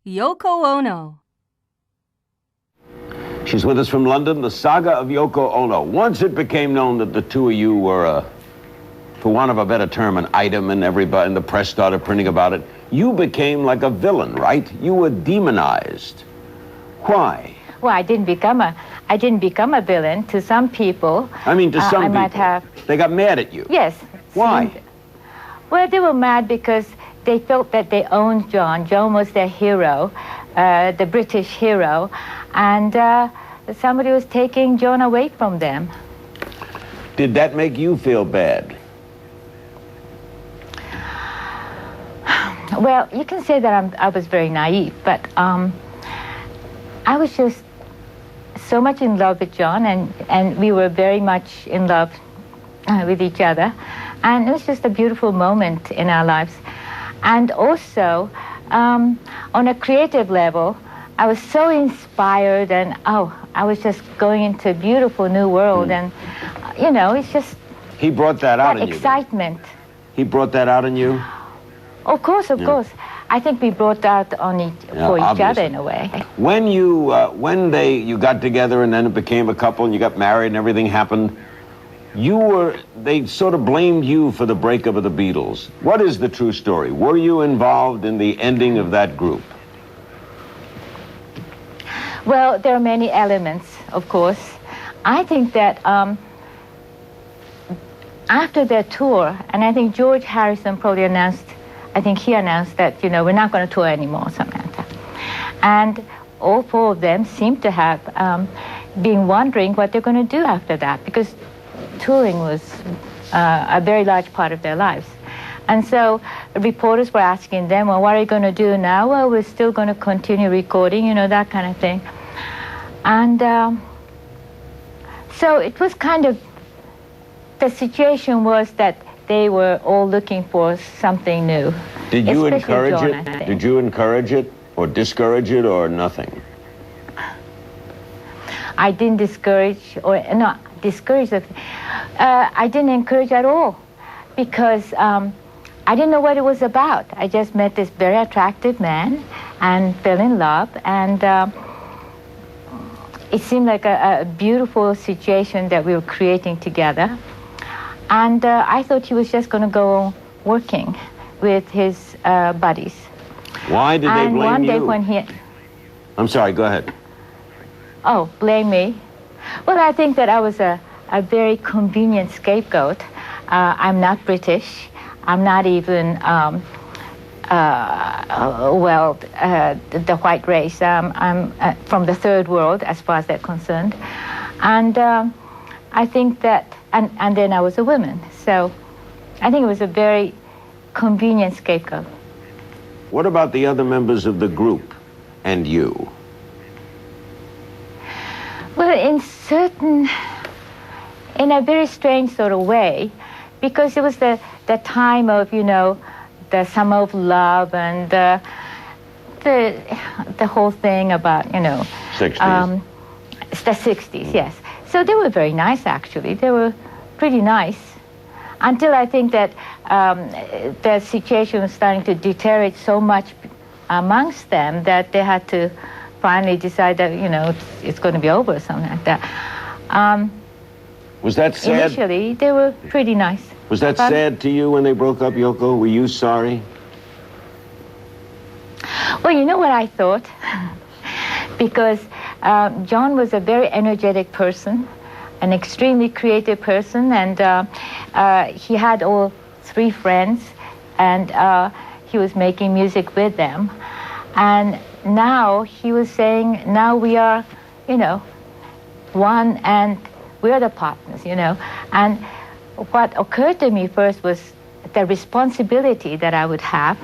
Yoko Ono. She's with us from London, the saga of Yoko Ono. Once it became known that the two of you were, for want of a better term, an item, and everybody and the press started printing about it, you became like a villain, right? You were demonized. Why? Well, I didn't become a villain. To some people, I mean, to some people. might have. They got mad at you. Yes. Why? Well, they were mad because they felt that they owned John. John was their hero, the British hero, and somebody was taking John away from them. Did that make you feel bad? Well, you can say that I was very naive, but I was just so much in love with John, and we were very much in love with each other, and it was just a beautiful moment in our lives. And also, on a creative level, I was so inspired, and I was just going into a beautiful new world, and it's just he brought that out in you. Excitement. He brought that out in you. Of course. I think we brought that on for each other in a way. When you got together and then it became a couple and you got married and everything happened, they sort of blamed you for the breakup of the Beatles. What is the true story? Were you involved in the ending of that group? Well, there are many elements, of course. I think that after their tour, and I think George Harrison probably announced that, we're not going to tour anymore, something like that. And all four of them seem to have been wondering what they're going to do after that, because touring was a very large part of their lives. And so reporters were asking them, well, what are you going to do now? Well, we're still going to continue recording, that kind of thing. And so it was kind of, the situation was that they were all looking for something new. Did you encourage it? Did you encourage it or discourage it or nothing? I didn't discourage it. I didn't encourage at all, because I didn't know what it was about. I just met this very attractive man and fell in love, and it seemed like a beautiful situation that we were creating together. And I thought he was just going to go working with his buddies. Why did they blame you? And one day when he... I'm sorry, go ahead. Oh, blame me? Well, I think that I was a very convenient scapegoat. I'm not British. I'm not even, the white race. I'm from the third world, as far as they're concerned. And I think that, and then I was a woman. So I think it was a very convenient scapegoat. What about the other members of the group and you? Well, in a very strange sort of way, because it was the time of, the summer of love and the whole thing about, 60s. The 60s, yes. So they were very nice, actually. They were pretty nice, until I think that the situation was starting to deteriorate so much amongst them that they had to finally decide that, it's going to be over or something like that. Was that sad? Initially, they were pretty nice. Was that sad to you when they broke up, Yoko? Were you sorry? Well, you know what I thought? Because John was a very energetic person, an extremely creative person, and he had all three friends, and he was making music with them. And now he was saying, now we are, one, and we are the partners, And what occurred to me first was the responsibility that I would have.